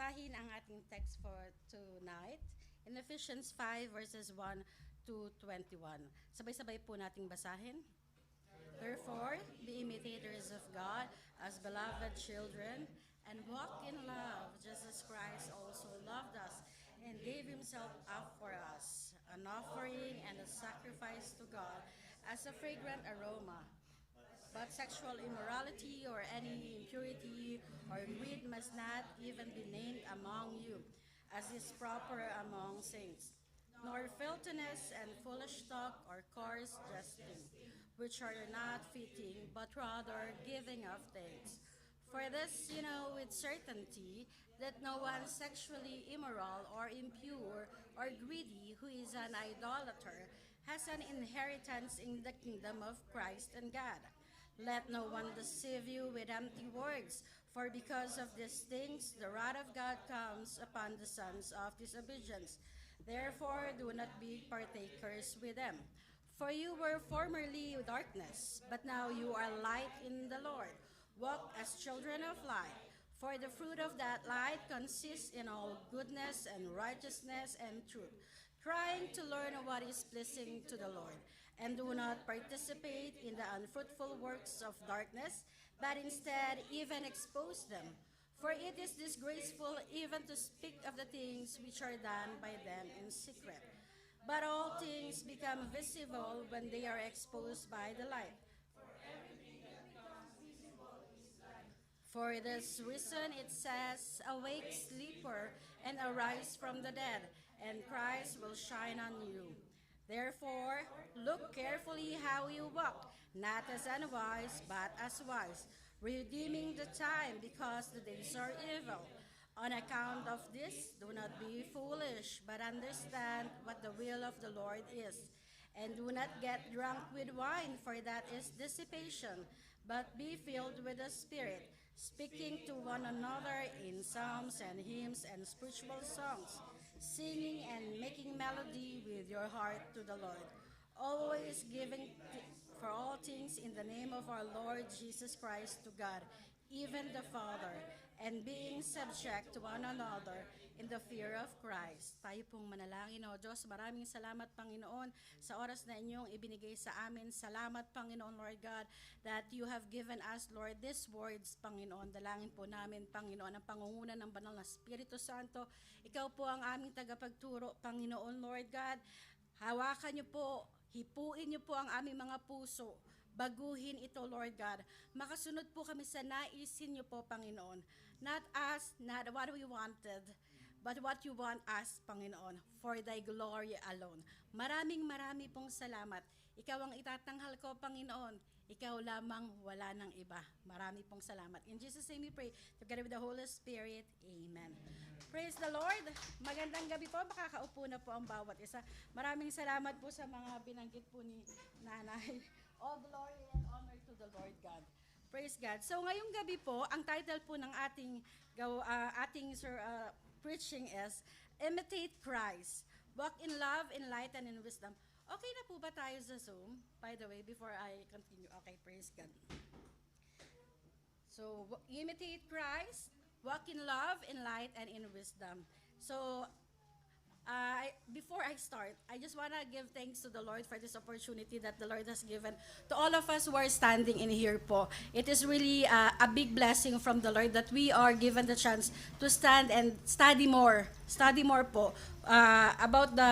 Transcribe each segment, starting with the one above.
basahin ang ating text for tonight in Ephesians 5 verses 1 to 21. Sabay-sabay po nating basahin. Therefore, be imitators of God as beloved children and walk in love just as Christ also loved us and gave himself up for us, an offering and a sacrifice to God as a fragrant aroma. But sexual immorality or any impurity or greed must not even be named among you, as is proper among saints, nor filthiness and foolish talk or coarse jesting, which are not fitting, but rather giving of thanks. For this you know with certainty that no one sexually immoral or impure or greedy who is an idolater has an inheritance in the kingdom of Christ and God. Let no one deceive you with empty words, for because of these things the wrath of God comes upon the sons of disobedience. Therefore do not be partakers with them. For you were formerly darkness, but now you are light in the Lord. Walk as children of light. For the fruit of that light consists in all goodness and righteousness and truth, trying to learn what is pleasing to the Lord. And do not participate in the unfruitful works of darkness, but instead even expose them. For it is disgraceful even to speak of the things which are done by them in secret. But all things become visible when they are exposed by the light. For this reason it says, awake, sleeper, and arise from the dead, and Christ will shine on you. Therefore, look carefully how you walk, not as unwise, but as wise, redeeming the time, because the days are evil. On account of this, do not be foolish, but understand what the will of the Lord is. And do not get drunk with wine, for that is dissipation, but be filled with the Spirit, speaking to one another in psalms and hymns and spiritual songs, singing and making melody with your heart to the Lord, always giving for all things in the name of our Lord Jesus Christ to God, even the Father, and being subject to one another in the fear of Christ. Tayo pong manalangin, O Diyos. Maraming salamat, Panginoon, sa oras na inyong ibinigay sa amin. Salamat, Panginoon, Lord God, that you have given us, Lord, these words, Panginoon. Dalangin po namin, Panginoon, ang pangunguna ng Banal na Espiritu Santo. Ikaw po ang aming tagapagturo, Panginoon, Lord God. Hawakan niyo po, hipuin niyo po ang aming mga puso. Baguhin ito, Lord God. Makasunod po kami sa naisin niyo po, Panginoon. Not us, not what we wanted, but what you want us, Panginoon, for thy glory alone. Maraming pong salamat. Ikaw ang itatanghal ko, Panginoon. Ikaw lamang, wala nang iba. Marami pong salamat. In Jesus' name we pray, together with the Holy Spirit. Amen. Praise the Lord. Magandang gabi po. Makakaupo na po ang bawat isa. Maraming salamat po sa mga binanggit po ni Nanay. All glory and honor to the Lord God. Praise God. So ngayong gabi po, ang title po ng ating preaching is Imitate Christ. Walk in love, in light, and in wisdom. Okay na po ba tayo sa Zoom? By the way, before I continue. Okay, praise God. So, imitate Christ, walk in love, in light, and in wisdom. So, before I start, I just want to give thanks to the Lord for this opportunity that the Lord has given to all of us who are standing in here po. It is really a big blessing from the Lord that we are given the chance to stand and study more po about the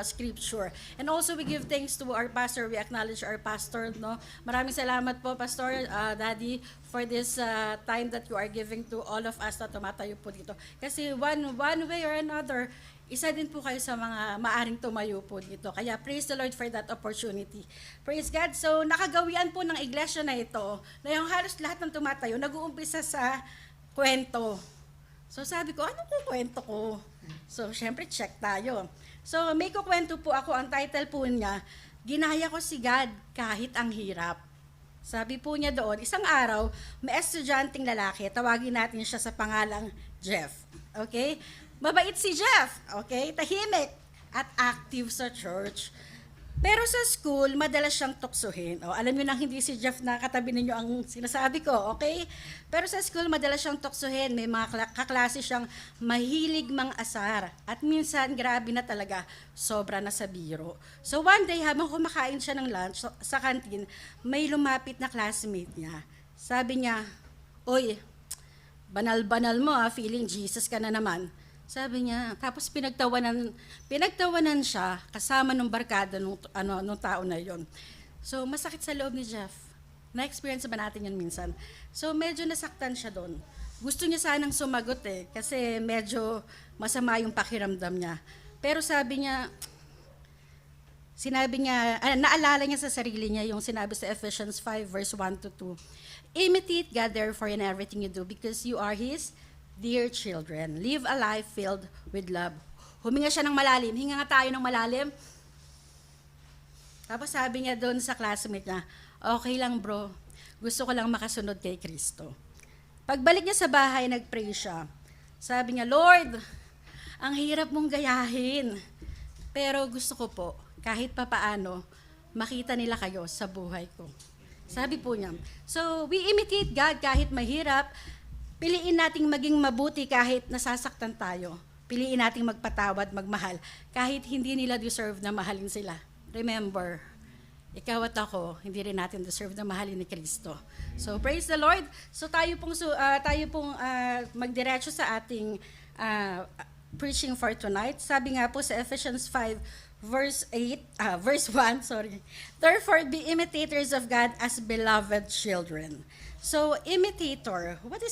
scripture. And also we give thanks to our pastor. We acknowledge our pastor. No? Maraming salamat po, Pastor, Daddy, for this time that you are giving to all of us na tumatayo po dito. Kasi one way or another, isa din po kayo sa mga maaring tumayo po dito. Kaya praise the Lord for that opportunity. Praise God. So nakagawian po ng iglesia na ito, na yung halos lahat ng tumatayo, nag-uumpisa sa kwento. So sabi ko, anong kukwento ko? So syempre check tayo. So may kukwento po ako, ang title po niya, Ginaya ko si God kahit ang hirap. Sabi po niya doon, isang araw, may estudyanteng lalaki, tawagin natin siya sa pangalang Jeff. Okay? Mabait si Jeff, okay? Tahimik at active sa church. Pero sa school, madalas siyang tuksuhin. O, alam niyo nang hindi si Jeff na katabi ninyo ang sinasabi ko, okay? Pero sa school, madalas siyang tuksuhin. May mga kaklase siyang mahilig mang-asar. At minsan, grabe na talaga, sobra na sa biro. So one day, habang kumakain siya ng lunch sa canteen, may lumapit na classmate niya. Sabi niya, "Oy, banal-banal mo feeling Jesus ka na naman." Sabi niya, tapos pinagtawanan siya kasama nung barkada nung tao na yon. So masakit sa loob ni Jeff. Na-experience ba natin yun minsan? So medyo nasaktan siya doon. Gusto niya sanang sumagot kasi medyo masama yung pakiramdam niya. Pero naalala niya sa sarili niya yung sinabi sa Ephesians 5 verse 1-2. Imitate God therefore in everything you do because you are His dear children. Live a life filled with love. Huminga siya ng malalim. Hinga nga tayo ng malalim. Tapos sabi niya doon sa classmate niya, "Okay lang bro, gusto ko lang makasunod kay Kristo." Pagbalik niya sa bahay, nag-pray siya. Sabi niya, "Lord, ang hirap mong gayahin. Pero gusto ko po, kahit papaano, makita nila kayo sa buhay ko." Sabi po niya. So, we imitate God kahit mahirap. Piliin nating maging mabuti kahit nasasaktan tayo. Piliin nating magpatawad, magmahal, kahit hindi nila deserve na mahalin sila. Remember, ikaw at ako, hindi rin natin deserve na mahalin ni Kristo. So, praise the Lord. So, tayo pong magdiretso sa ating preaching for tonight. Sabi nga po sa Ephesians 5, verse 1, sorry. Therefore, be imitators of God as beloved children. So, imitator, what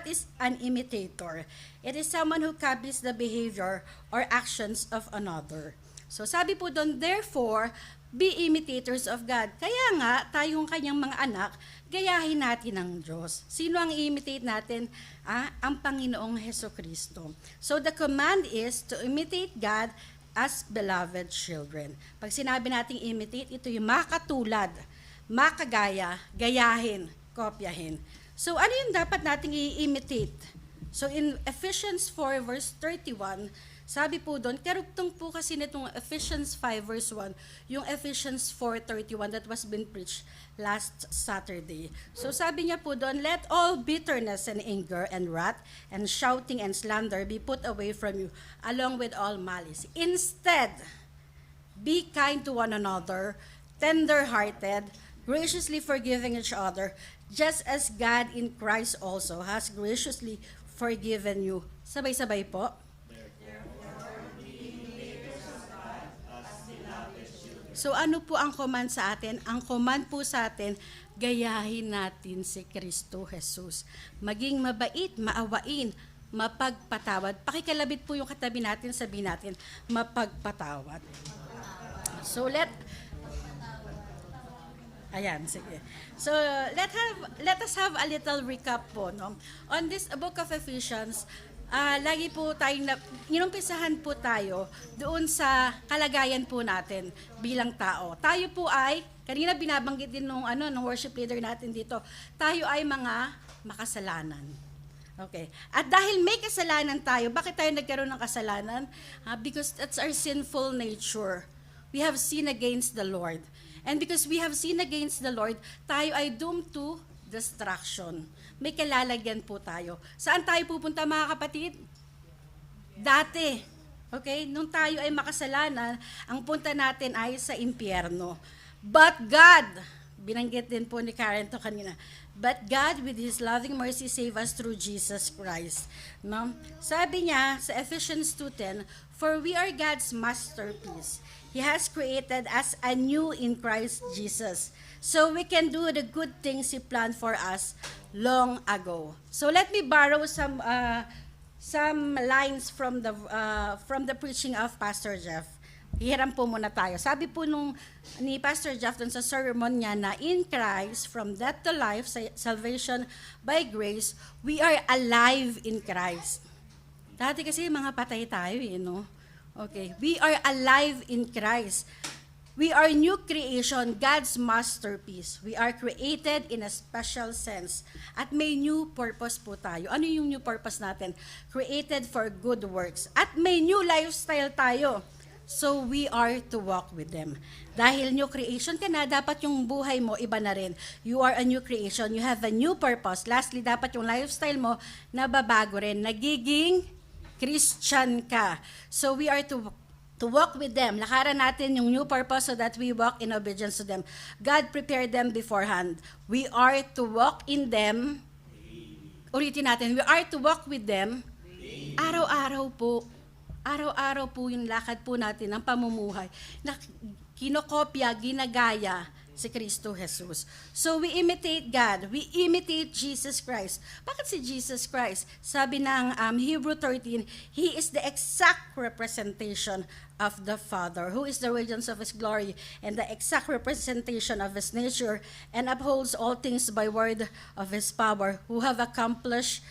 is an imitator? It is someone who copies the behavior or actions of another. So, sabi po doon, therefore, be imitators of God. Kaya nga, tayong kanyang mga anak, gayahin natin ang Diyos. Sino ang i-imitate natin? Ang Panginoong Hesukristo. So, the command is to imitate God as beloved children. Pag sinabi nating imitate, ito yung makatulad, makagaya, gayahin, kopyahin. So, ano yung dapat nating i-imitate? So, in Ephesians 4 verse 31, sabi po doon, karugtong po kasi nitong Ephesians 5 verse 1, yung Ephesians 4:31 that was been preached last Saturday. So, sabi niya po doon, let all bitterness and anger and wrath and shouting and slander be put away from you, along with all malice. Instead, be kind to one another, tender-hearted, graciously forgiving each other, just as God in Christ also has graciously forgiven you. Sabay-sabay po. So ano po ang command sa atin? Ang command po sa atin, gayahin natin si Kristo Jesus. Maging mabait, maawain, mapagpatawad. Pakikalabit po yung katabi natin, sabihin natin, mapagpatawad. So Ayan, sige. So, let us have a little recap po, no? On this book of Ephesians, lagi po tayong, inumpisahan po tayo doon sa kalagayan po natin bilang tao. Tayo po ay, kanina binabanggit din nung worship leader natin dito, tayo ay mga makasalanan. Okay. At dahil may kasalanan tayo, bakit tayo nagkaroon ng kasalanan? Because that's our sinful nature. We have sinned against the Lord. And because we have sinned against the Lord, tayo ay doomed to destruction. May kalalagyan po tayo. Saan tayo pupunta, mga kapatid? Dati. Okay? Nung tayo ay makasalanan, ang punta natin ay sa impyerno. But God, binanggit din po ni Karen to kanina, but God with His loving mercy save us through Jesus Christ. No? Sabi niya sa Ephesians 2:10, for we are God's masterpiece. He has created us anew in Christ Jesus, so we can do the good things He planned for us long ago. So let me borrow some lines from the preaching of Pastor Jeff. Hiram po muna tayo. Sabi po ni Pastor Jeff dun sa sermon niya na in Christ, from death to life, salvation by grace, we are alive in Christ. Dati kasi mga patay tayo no? Okay, we are alive in Christ. We are new creation, God's masterpiece. We are created in a special sense. At may new purpose po tayo. Ano yung new purpose natin? Created for good works. At may new lifestyle tayo. So we are to walk with them. Dahil new creation ka na, dapat yung buhay mo iba na rin. You are a new creation. You have a new purpose. Lastly, dapat yung lifestyle mo nababago rin. Nagiging Christian ka. So we are to walk with them. Lakaran natin yung new purpose so that we walk in obedience to them. God prepared them beforehand. We are to walk in them. Ulitin natin. We are to walk with them. Araw-araw po. Araw-araw po yung lakad po natin ng pamumuhay na kinokopya, ginagaya si Kristo Jesus. So we imitate God. We imitate Jesus Christ. Bakit si Jesus Christ? Sabi ng Hebrew 13, He is the exact representation of the Father, who is the radiance of His glory and the exact representation of His nature, and upholds all things by word of His power, who have accomplished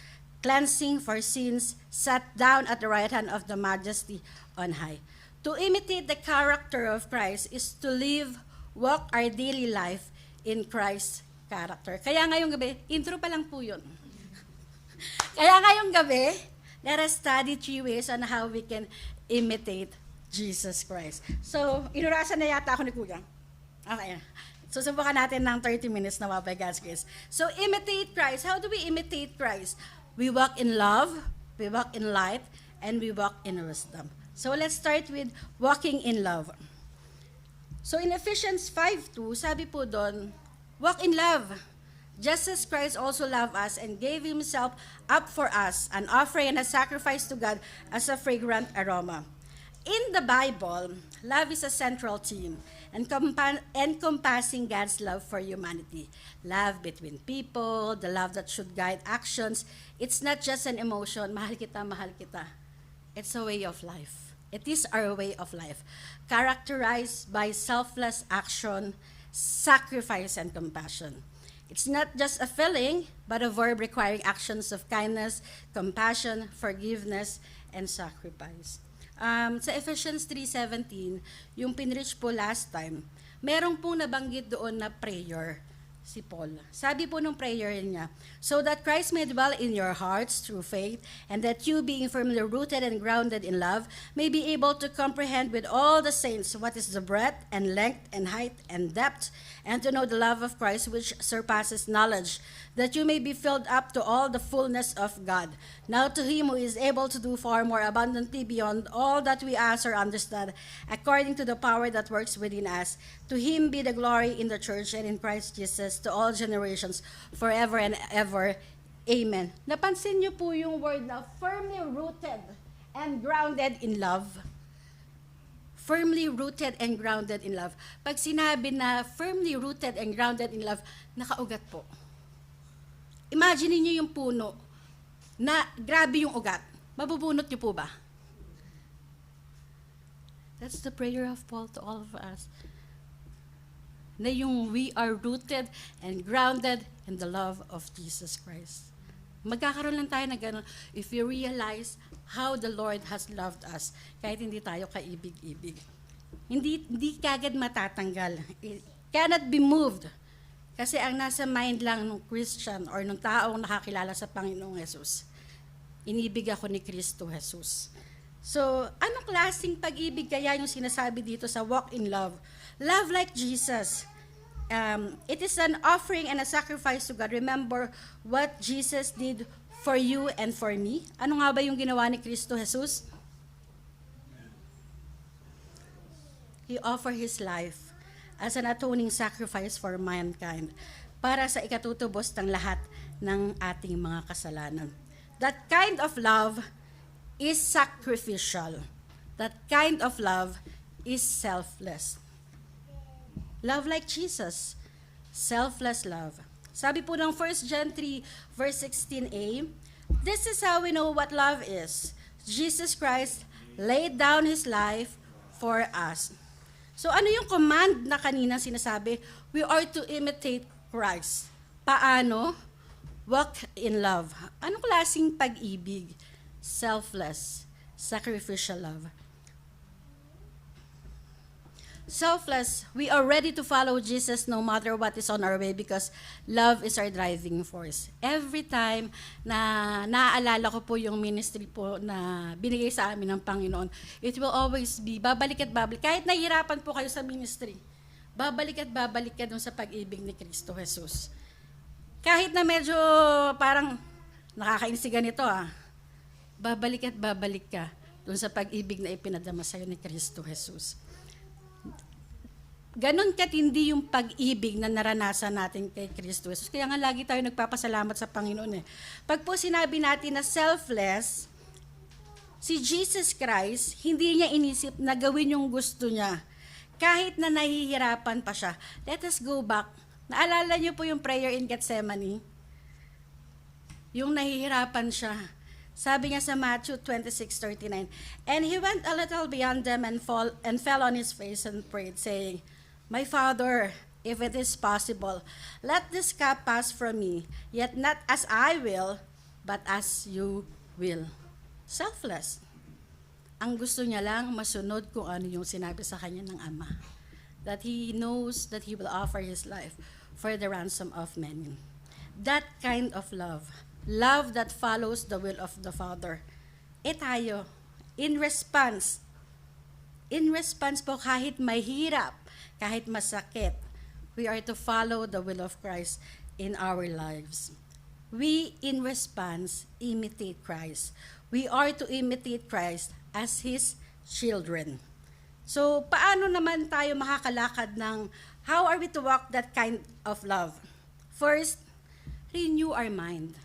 cleansing for sins, sat down at the right hand of the Majesty on high. To imitate the character of Christ is to live, walk our daily life in Christ's character. Kaya ngayong gabi, intro pa lang po yun. Kaya ngayong gabi, let us study 3 ways on how we can imitate Jesus Christ. So, inurasan na yata ako ni Kuya. Okay. Susubukan natin ng 30 minutes na by God's grace. So, imitate Christ. How do we imitate Christ? We walk in love, we walk in light, and we walk in wisdom. So let's start with walking in love. So in Ephesians 5:2, sabi po doon, walk in love, just as Christ also loved us and gave Himself up for us, an offering and a sacrifice to God as a fragrant aroma. In the Bible, love is a central theme, encompassing God's love for humanity. Love between people, the love that should guide actions. It's not just an emotion, mahal kita, mahal kita. It's a way of life. It is our way of life, characterized by selfless action, sacrifice, and compassion. It's not just a feeling, but a verb requiring actions of kindness, compassion, forgiveness, and sacrifice. Sa Ephesians 3:17, yung pinreach po last time, merong pong nabanggit doon na prayer si Paul. Sabi po nung prayer niya, so that Christ may dwell in your hearts through faith, and that you, being firmly rooted and grounded in love, may be able to comprehend with all the saints what is the breadth and length and height and depth, and to know the love of Christ which surpasses knowledge, that you may be filled up to all the fullness of God. Now to Him who is able to do far more abundantly beyond all that we ask or understand, according to the power that works within us, to Him be the glory in the church and in Christ Jesus to all generations, forever and ever. Amen. Napansin niyo po yung word na firmly rooted and grounded in love? Firmly rooted and grounded in love. Pag sinabi na firmly rooted and grounded in love, nakaugat po. Imagine niyo yung puno na grabe yung ugat. Mabubunot niyo po ba? That's the prayer of Paul to all of us. Na yung we are rooted and grounded in the love of Jesus Christ. Magkakaroon lang tayo na gano'n if you realize how the Lord has loved us, kahit hindi tayo kaibig-ibig. Hindi kagad matatanggal. It cannot be moved. Kasi ang nasa mind lang ng Christian or ng taong nakakilala sa Panginoong Jesus, inibig ako ni Kristo Jesus. So, anong klaseng pag-ibig kaya yung sinasabi dito sa walk in love? Love like Jesus. It is an offering and a sacrifice to God. Remember what Jesus did for you and for me. Ano nga ba yung ginawa ni Kristo Jesus? He offered His life as an atoning sacrifice for mankind para sa ikatutubos ng lahat ng ating mga kasalanan. That kind of love is sacrificial. That kind of love is selfless. Love like Jesus. Selfless love. Sabi po ng 1 John 3 verse 16a, this is how we know what love is. Jesus Christ laid down His life for us. So ano yung command na kanina sinasabi? We are to imitate Christ. Paano? Walk in love. Anong klaseng pag-ibig? Selfless, sacrificial love. selfless, we are ready to follow Jesus no matter what is on our way because love is our driving force. Every time na naaalala ko po yung ministry po na binigay sa amin ng Panginoon, it will always be babalik at babalik. Kahit nahihirapan po kayo sa ministry, babalik at babalik ka dun sa pag-ibig ni Kristo Jesus. Kahit na medyo parang nakakainis si ganito babalik at babalik ka dun sa pag-ibig na ipinadama sa'yo ni Kristo Jesus. Ganon katindi yung pag-ibig na naranasan natin kay Kristo Jesus. Kaya nga lagi tayo nagpapasalamat sa Panginoon. Pag po sinabi natin na selfless, si Jesus Christ, hindi niya inisip na gawin yung gusto niya. Kahit na nahihirapan pa siya. Let us go back. Naalala niyo po yung prayer in Gethsemane? Yung nahihirapan siya. Sabi niya sa Matthew 26:39, "And he went a little beyond them and fell on his face and prayed, saying, My Father, if it is possible, let this cup pass from me, yet not as I will, but as you will." Selfless. Ang gusto niya lang masunod kung ano yung sinabi sa kanya ng Ama. That he knows that he will offer his life for the ransom of many. That kind of love that follows the will of the Father. Tayo, in response po kahit mahirap, kahit masakit, we are to follow the will of Christ in our lives. We, in response, imitate Christ. We are to imitate Christ as His children. So, paano naman tayo makakalakad ng, how are we to walk that kind of love? First, renew our mind.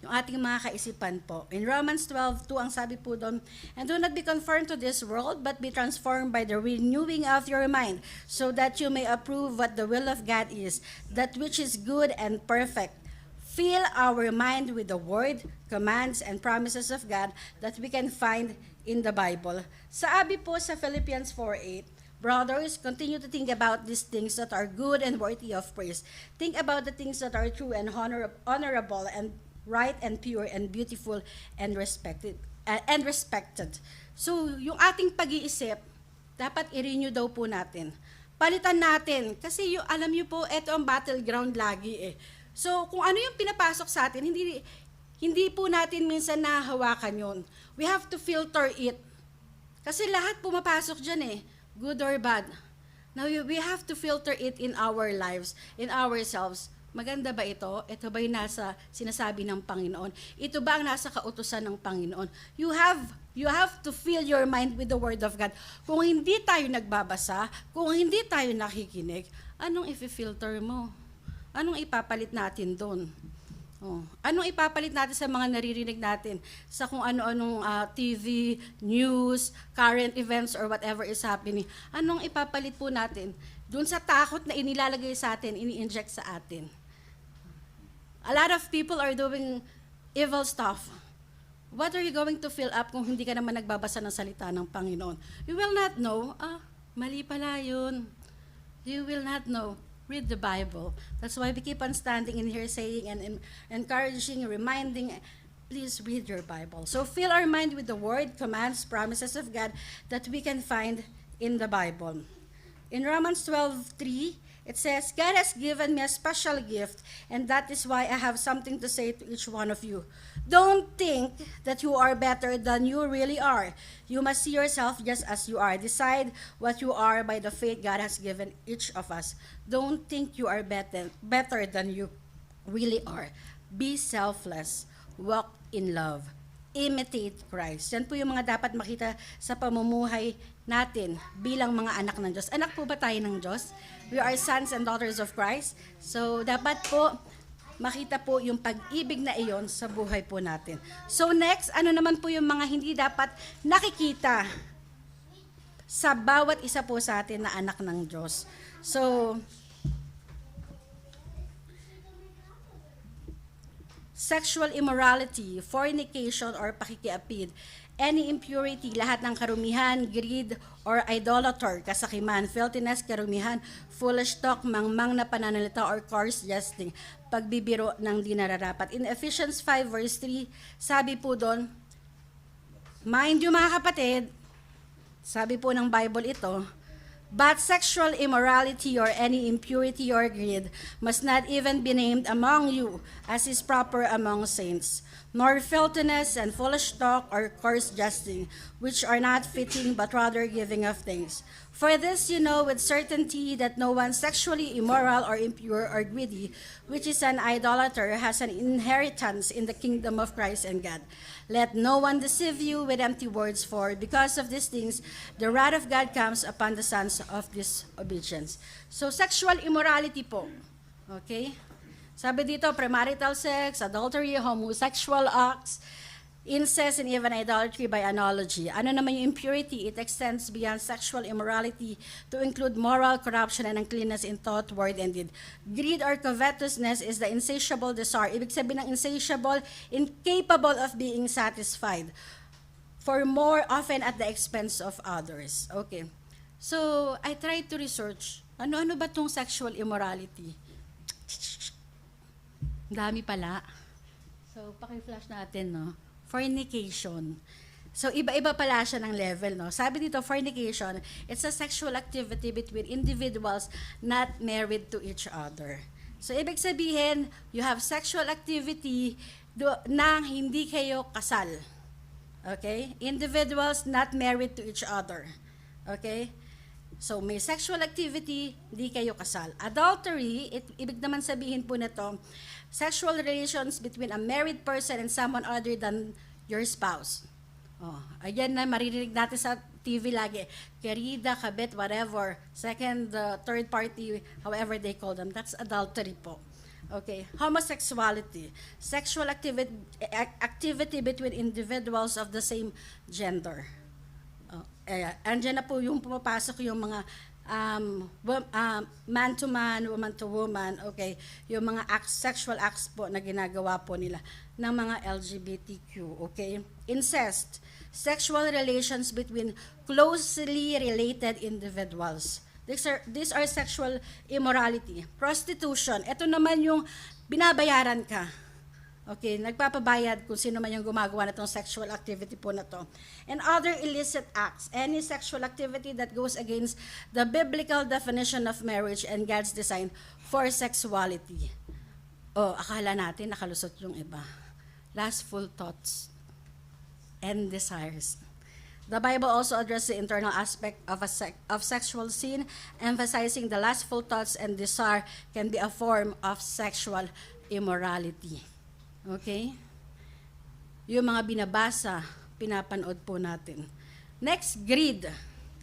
Yung ating mga kaisipan po. In Romans 12:2, ang sabi po doon, "And do not be conformed to this world, but be transformed by the renewing of your mind, so that you may approve what the will of God is, that which is good and perfect." Fill our mind with the word, commands, and promises of God that we can find in the Bible. Sabi po sa Philippians 4:8, "Brothers, continue to think about these things that are good and worthy of praise. Think about the things that are true and honorable and right and pure and beautiful and respected. So, yung ating pag-iisip, dapat i-renew daw po natin. Palitan natin. Kasi alam niyo po, ito ang battleground lagi . So, kung ano yung pinapasok sa atin, hindi po natin minsan nahawakan yun. We have to filter it. Kasi lahat pumapasok dyan good or bad. Now, we have to filter it in our lives, in ourselves. Maganda ba ito? Ito ba yung nasa sinasabi ng Panginoon? Ito ba ang nasa kautusan ng Panginoon? You have to fill your mind with the Word of God. Kung hindi tayo nagbabasa, kung hindi tayo nakikinig, anong i-filter mo? Anong ipapalit natin doon? Anong ipapalit natin sa mga naririnig natin? Sa kung ano-anong TV, news, current events, or whatever is happening. Anong ipapalit po natin? Doon sa takot na inilalagay sa atin, ini-inject sa atin. A lot of people are doing evil stuff. What are you going to fill up kung hindi ka naman nagbabasa ng salita ng Panginoon? You will not know. Mali pala yun. You will not know. Read the Bible. That's why we keep on standing in here saying and encouraging, reminding, please read your Bible. So fill our mind with the word, commands, promises of God that we can find in the Bible. In Romans 12:3, it says, "God has given me a special gift, and that is why I have something to say to each one of you. Don't think that you are better than you really are. You must see yourself just as you are. Decide what you are by the faith God has given each of us. Don't think you are better than you really are. Be selfless. Walk in love. Imitate Christ." Yan po yung mga dapat makita sa pamumuhay natin bilang mga anak ng Diyos. Anak po ba tayo ng Diyos? We are sons and daughters of Christ. So, dapat po makita po yung pag-ibig na iyon sa buhay po natin. So, next, ano naman po yung mga hindi dapat nakikita sa bawat isa po sa atin na anak ng Diyos? So, sexual immorality, fornication, or pakikiapid, any impurity, lahat ng karumihan, greed, or idolater, kasakiman, filthiness, karumihan, foolish talk, mangmang na pananalita, or coarse jesting, pagbibiro ng di nararapat. In Ephesians 5 verse 3, sabi po doon, mind you mga kapatid, sabi po ng Bible ito, But sexual immorality or any impurity or greed must not even be named among you, as is proper among saints, nor filthiness and foolish talk or coarse jesting, which are not fitting, but rather giving of thanks. For this you know with certainty that no one sexually immoral or impure or greedy, which is an idolater, has an inheritance in the kingdom of Christ and God. Let no one deceive you with empty words, for because of these things, the wrath of God comes upon the sons of disobedience. So, sexual immorality po. Okay? Sabi dito, premarital sex, adultery, homosexual acts, incest, and even idolatry by analogy. Ano naman yung impurity? It extends beyond sexual immorality to include moral corruption and uncleanness in thought, word, and deed. Greed or covetousness is the insatiable desire. Ibig sabihin ng insatiable, incapable of being satisfied, for more often at the expense of others. Okay. So, I tried to research, ano-ano ba tong sexual immorality? Dami pala. So, paki-flash natin, no? Fornication. So, iba-iba pala siya ng level, no? Sabi dito, fornication, it's a sexual activity between individuals not married to each other. So, ibig sabihin, you have sexual activity nang hindi kayo kasal. Okay? Individuals not married to each other. Okay? So, may sexual activity, hindi kayo kasal. Adultery, ibig naman sabihin po nito, sexual relations between a married person and someone other than your spouse. Oh, ayan na maririnig natin sa TV lagi. Querida, kabit, whatever. Second, third party, however they call them. That's adultery po. Okay. Homosexuality. Sexual activity between individuals of the same gender. Andyan na po yung pumapasok yung mga man to man, woman to woman, okay, yung mga sexual acts po na ginagawa po nila ng mga LGBTQ, okay? Incest, sexual relations between closely related individuals. These are sexual immorality. Prostitution, ito naman yung binabayaran ka. Okay, nagpapabayad kung sino man yung gumagawa na itong sexual activity po na to. And other illicit acts, any sexual activity that goes against the biblical definition of marriage and God's design for sexuality. Oh, akala natin nakalusot yung iba. Lustful thoughts and desires. The Bible also addresses the internal aspect of sexual sin, emphasizing the lustful thoughts and desire can be a form of sexual immorality. Okay? Yung mga binabasa, pinapanood po natin. Next, greed.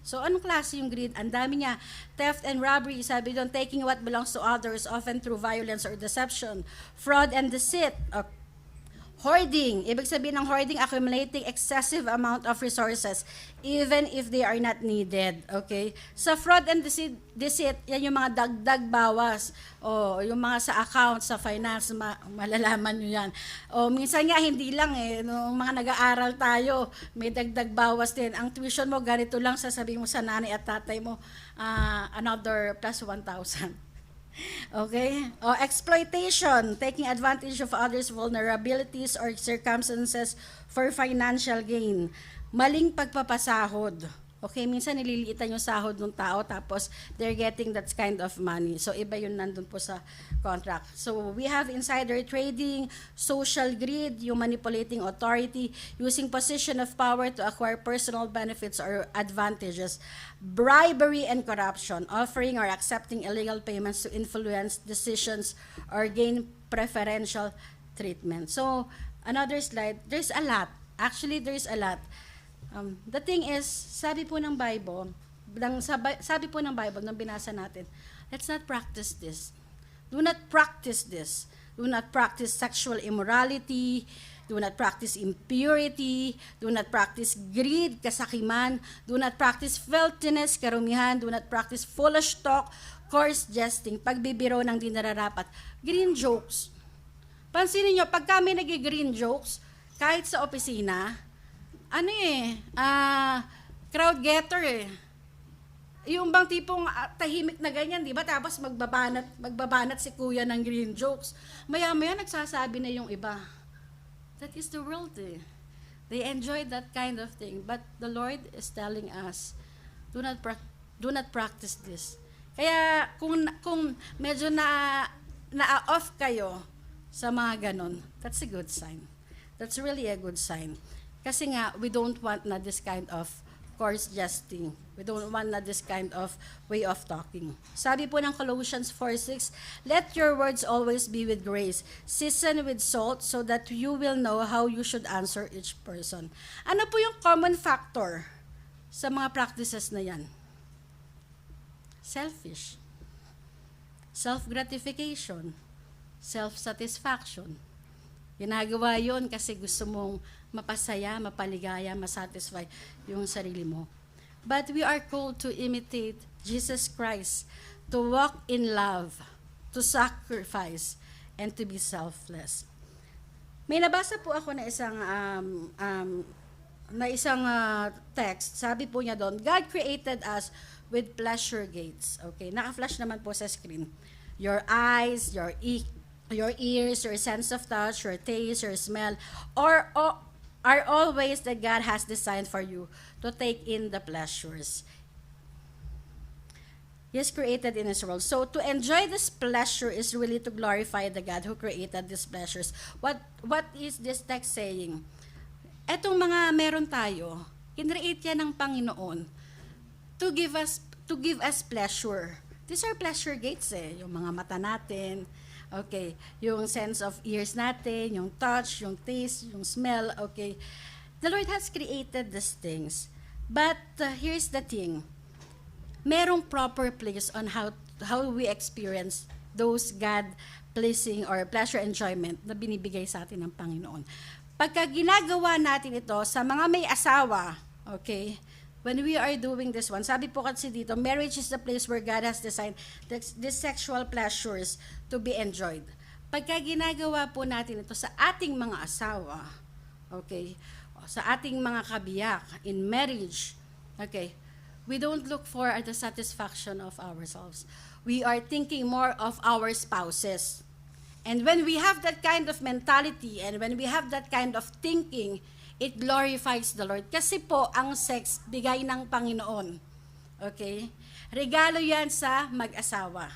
So, anong klase yung greed? Ang dami niya. Theft and robbery, sabi doon, taking what belongs to others, often through violence or deception. Fraud and deceit. Hoarding. Ibig sabihin ng hoarding, accumulating excessive amount of resources, even if they are not needed. Okay? Sa fraud and deceit, yan yung mga dagdag bawas. O yung mga sa account, sa finance, malalaman nyo yan. O minsan nga, hindi lang nung mga nag-aaral tayo, may dagdag bawas din. Ang tuition mo, ganito lang, sasabihin mo sa nanay at tatay mo, another plus 1,000. Okay? O exploitation, taking advantage of others' vulnerabilities or circumstances for financial gain. Maling pagpapasahod. Okay, minsan nililiitan yung sahod ng tao tapos they're getting that kind of money. So iba yun nandun po sa contract. So we have insider trading, social greed, yung manipulating authority, using position of power to acquire personal benefits or advantages, bribery and corruption, offering or accepting illegal payments to influence decisions or gain preferential treatment. So another slide, there's a lot. Actually, there's a lot. The thing is, sabi po ng Bible, nung binasa natin, let's not practice this. Do not practice this. Do not practice sexual immorality. Do not practice impurity. Do not practice greed, kasakiman. Do not practice filthiness, karumihan. Do not practice foolish talk, coarse jesting, pagbibiro ng di nararapat. Green jokes. Pansinin nyo, pag kami nag-green jokes, kahit sa opisina, crowd getter Yung bang tipong tahimik na ganyan, di ba? Tapos magbabanat si kuya ng green jokes. Maya-maya nagsasabi na yung iba. That is the world They enjoy that kind of thing. But the Lord is telling us, do do not practice this. Kaya kung medyo na-off kayo sa mga ganon, that's a good sign. That's really a good sign. Kasi nga, we don't want na this kind of coarse jesting. We don't want na this kind of way of talking. Sabi po ng Colossians 4:6, let your words always be with grace, seasoned with salt, so that you will know how you should answer each person. Ano po yung common factor sa mga practices na yan? Selfish. Self-gratification. Self-satisfaction. Ginagawa yon kasi gusto mong mapasaya, mapaligaya, masatisfy yung sarili mo. But we are called to imitate Jesus Christ, to walk in love, to sacrifice, and to be selfless. May nabasa po ako na isang text. Sabi po niya doon, God created us with pleasure gates. Okay, naka-flash naman po sa screen. Your eyes, your ears, your sense of touch, your taste, your smell, are all ways that God has designed for you to take in the pleasures He has created in His world. So to enjoy this pleasure is really to glorify the God who created these pleasures. What is this text saying? Etong mga meron tayo, kinreate yan ng Panginoon to give us pleasure. These are pleasure gates yung mga mata natin, okay, yung sense of ears natin, yung touch, yung taste, yung smell, okay. The Lord has created these things. But here's the thing. Merong proper place on how we experience those God-pleasing or pleasure enjoyment na binibigay sa atin ng Panginoon. Pagka ginagawa natin ito sa mga may asawa, okay, when we are doing this one, sabi po kasi dito, marriage is the place where God has designed these sexual pleasures to be enjoyed. Pagka ginagawa po natin ito sa ating mga asawa, okay, sa ating mga kabiyak in marriage, okay, we don't look for the satisfaction of ourselves. We are thinking more of our spouses. And when we have that kind of mentality and when we have that kind of thinking, it glorifies the Lord. Kasi po, ang sex, bigay ng Panginoon. Okay? Regalo yan sa mag-asawa.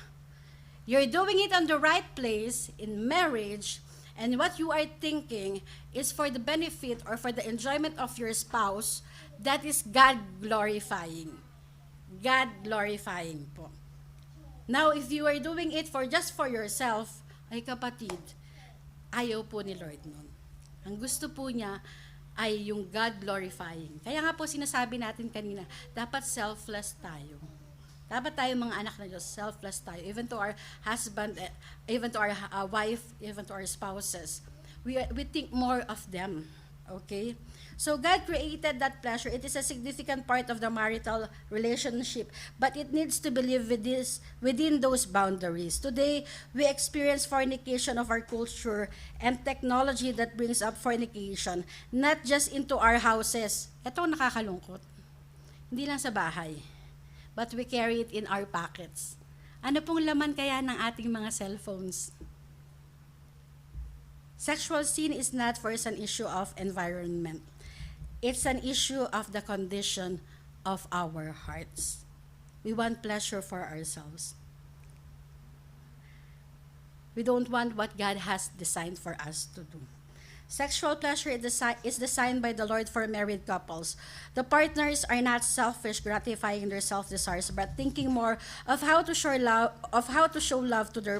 You're doing it on the right place in marriage, and what you are thinking is for the benefit or for the enjoyment of your spouse. That is God glorifying. God glorifying po. Now, if you are doing it just for yourself, ay kapatid, ayaw po ni Lord nun. Ang gusto po niya ay yung God glorifying. Kaya nga po sinasabi natin kanina, dapat selfless tayo. Dapat tayo mga anak na Diyos, selfless tayo. Even to our husband, even to our wife, even to our spouses. We think more of them. Okay? So God created that pleasure. It is a significant part of the marital relationship, but it needs to be lived within those boundaries. Today, we experience fornication of our culture and technology that brings up fornication, not just into our houses. Ito nakakalungkot. Hindi lang sa bahay, but we carry it in our pockets. Ano pong laman kaya ng ating mga cellphones? Sexual sin is not first an issue of environment. It's an issue of the condition of our hearts. We want pleasure for ourselves. We don't want what God has designed for us to do. Sexual pleasure is designed by the Lord for married couples. The partners are not selfish, gratifying their self-desires, but thinking more of how to show love to their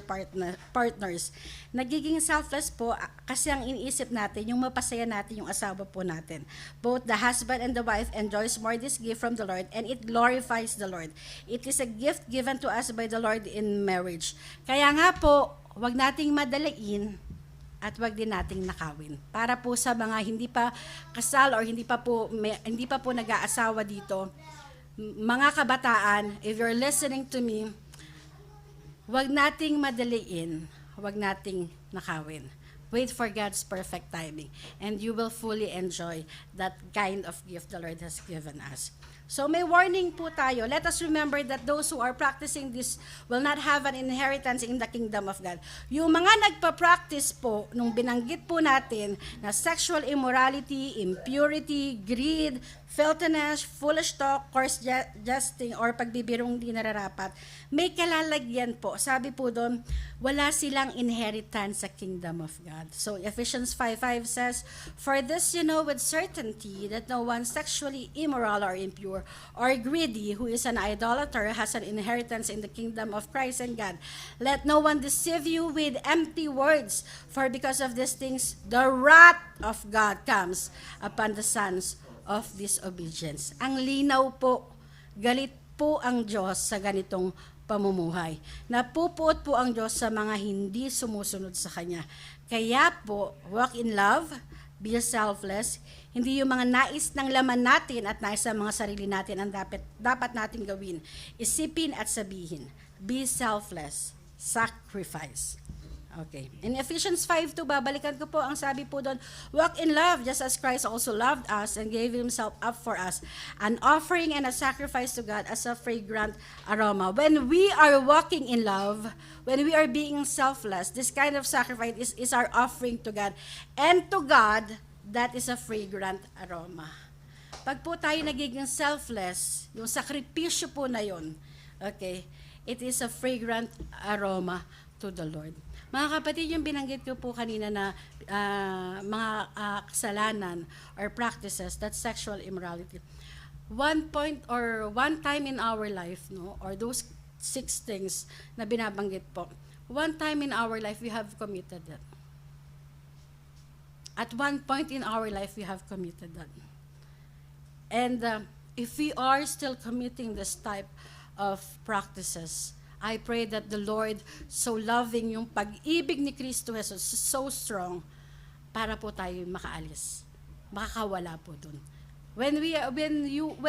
partners. Nagiging selfless po kasi ang iniisip natin, yung mapasaya natin yung asawa po natin. Both the husband and the wife enjoys more this gift from the Lord, and it glorifies the Lord. It is a gift given to us by the Lord in marriage. Kaya nga po, wag nating madalain at wag din nating nakawin. Para po sa mga hindi pa kasal or hindi pa po nag-aasawa dito, mga kabataan, if you're listening to me, wag nating madaliin, wag nating nakawin. Wait for God's perfect timing, and you will fully enjoy that kind of gift the Lord has given us. So may warning po tayo. Let us remember that those who are practicing this will not have an inheritance in the kingdom of God. Yung mga nagpa-practice po, nung binanggit po natin na sexual immorality, impurity, greed, filthiness, foolish talk, coarse jesting, or pagbibirong di nararapat, may kalalagyan po. Sabi po doon, wala silang inheritance sa kingdom of God. So Ephesians 5:5 says, "For this you know with certainty that no one sexually immoral or impure or greedy who is an idolater has an inheritance in the kingdom of Christ and God. Let no one deceive you with empty words, for because of these things the wrath of God comes upon the sons of disobedience." Ang linaw po, galit po ang Diyos sa ganitong pamumuhay. Napupuot po ang Diyos sa mga hindi sumusunod sa Kanya. Kaya po, walk in love, be selfless, hindi yung mga nais ng laman natin at nais ng mga sarili natin ang dapat natin gawin. Isipin at sabihin, be selfless, sacrifice. Okay. In Ephesians 5:2, babalikan ko po ang sabi po doon, walk in love just as Christ also loved us and gave himself up for us, an offering and a sacrifice to God as a fragrant aroma. When we are walking in love, when we are being selfless, this kind of sacrifice is our offering to God. And to God, that is a fragrant aroma. Pag po tayo nagiging selfless, yung sakripisyo po na yun, okay, it is a fragrant aroma to the Lord. Mga kapatid, yung binanggit ko po kanina na mga kasalanan or practices, that's sexual immorality. One time in our life, no, or those 6 things na binabanggit po, one time in our life we have committed that. At one point in our life we have committed that. And if we are still committing this type of practices, I pray that the Lord, so loving, yung pag-ibig ni Kristo Jesus, so strong, para po tayo makaalis. Makakawala po dun. When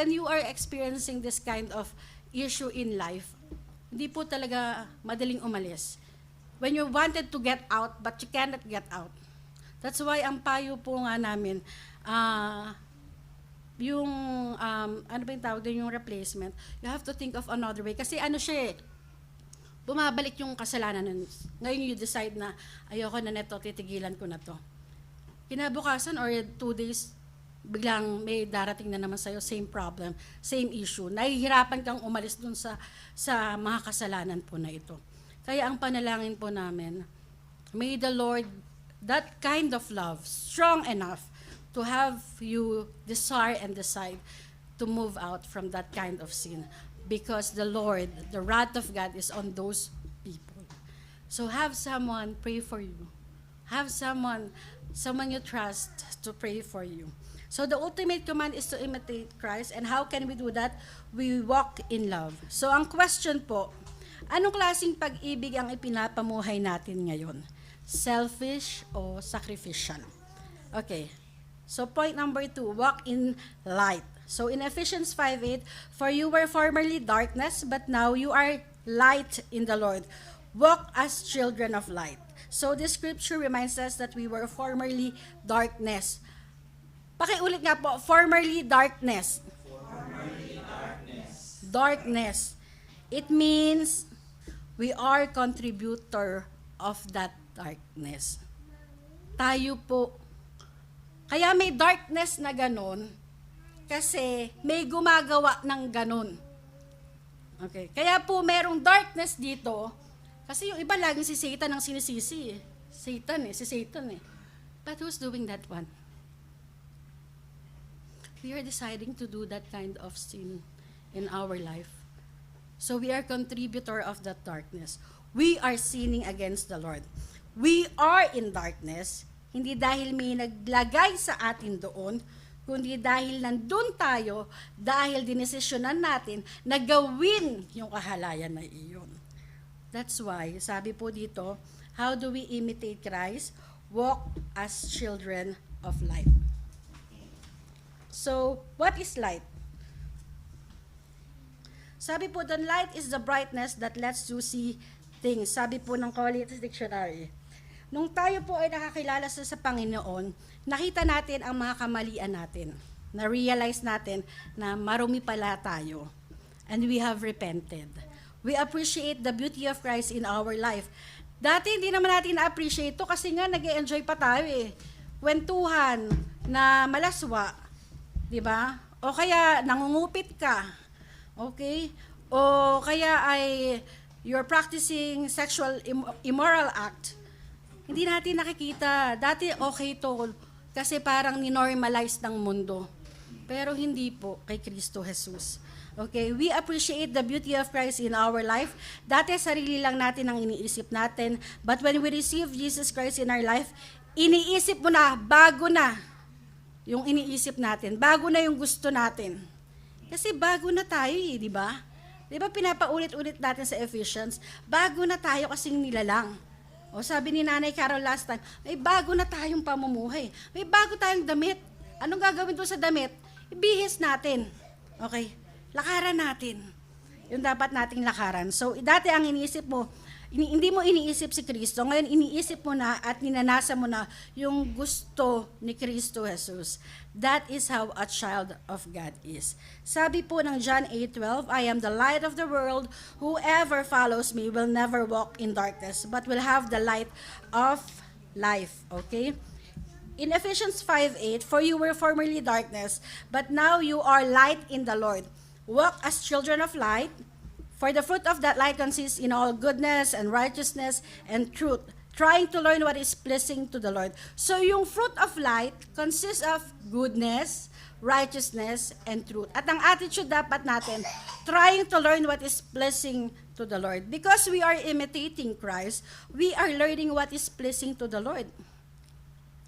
you are experiencing this kind of issue in life, hindi po talaga madaling umalis. When you wanted to get out, but you cannot get out. That's why ang payo po nga namin, ano ba yung tawag din, yung replacement, you have to think of another way. Kasi ano siya bumabalik yung kasalanan. Ngayon you decide na, ayoko na neto, titigilan ko na to. Kinabukasan or 2 days, biglang may darating na naman sa'yo, same problem, same issue. Nahihirapan kang umalis dun sa mga kasalanan po na ito. Kaya ang panalangin po namin, may the Lord, that kind of love, strong enough to have you desire and decide to move out from that kind of sin. Because the Lord, the wrath of God is on those people. So have someone pray for you. Have someone you trust to pray for you. So the ultimate command is to imitate Christ. And how can we do that? We walk in love. So ang question po, anong klaseng pag-ibig ang ipinapamuhay natin ngayon? Selfish o sacrificial? Okay. So point number 2, walk in light. So in Ephesians 5:8, for you were formerly darkness, but now you are light in the Lord. Walk as children of light. So this scripture reminds us that we were formerly darkness. Pakiulit nga po, formerly darkness. Formerly darkness. Darkness. It means we are contributor of that darkness. Tayo po. Kaya may darkness na ganon, kasi may gumagawa ng ganon. Okay. Kaya po merong darkness dito, kasi yung iba laging si Satan ang sinisisi. Si Satan eh. But who's doing that one? We are deciding to do that kind of sin in our life. So we are contributor of that darkness. We are sinning against the Lord. We are in darkness, hindi dahil may naglagay sa atin doon, kundi dahil nandun tayo, dahil dinesisyonan natin na gawin yung kahalayan na iyon. That's why, sabi po dito, how do we imitate Christ? Walk as children of light. So, what is light? Sabi po doon, light is the brightness that lets you see things. Sabi po ng Collins Dictionary. Nung tayo po ay nakakilala sa Panginoon, nakita natin ang mga kamalian natin. Na-realize natin na marumi pala tayo. And we have repented. We appreciate the beauty of Christ in our life. Dati hindi naman natin na-appreciate ito kasi nga nag-e-enjoy pa tayo eh. Kwentuhan na malaswa, di ba? o kaya nangungupit ka, okay? O kaya ay you're practicing sexual immoral act, hindi natin nakikita. Dati okay to kasi parang ni-normalize ng mundo. Pero hindi po kay Kristo Jesus. Okay, we appreciate the beauty of Christ in our life. Dati sarili lang natin ang iniisip natin. But when we receive Jesus Christ in our life, iniisip mo na, bago na yung iniisip natin. Bago na yung gusto natin. Kasi bago na tayo di ba? Di ba pinapaulit-ulit natin sa Ephesians, bago na tayo kasing nilalang. O sabi ni Nanay Carol last time, may bago na tayong pamumuhay. May bago tayong damit. Anong gagawin doon sa damit? Ibihis natin. Okay? Lakaran natin. Yung dapat nating lakaran. So, dati ang iniisip mo, hindi mo iniisip si Kristo. Ngayon, iniisip mo na at ninanasa mo na yung gusto ni Kristo Jesus. That is how a child of God is. Sabi po ng John 8:12, I am the light of the world. Whoever follows me will never walk in darkness, but will have the light of life. Okay? In Ephesians 5:8, for you were formerly darkness, but now you are light in the Lord. Walk as children of light, for the fruit of that light consists in all goodness and righteousness and truth, trying to learn what is pleasing to the Lord. So yung fruit of light consists of goodness, righteousness, and truth. At ang attitude dapat natin, trying to learn what is pleasing to the Lord. Because we are imitating Christ, we are learning what is pleasing to the Lord.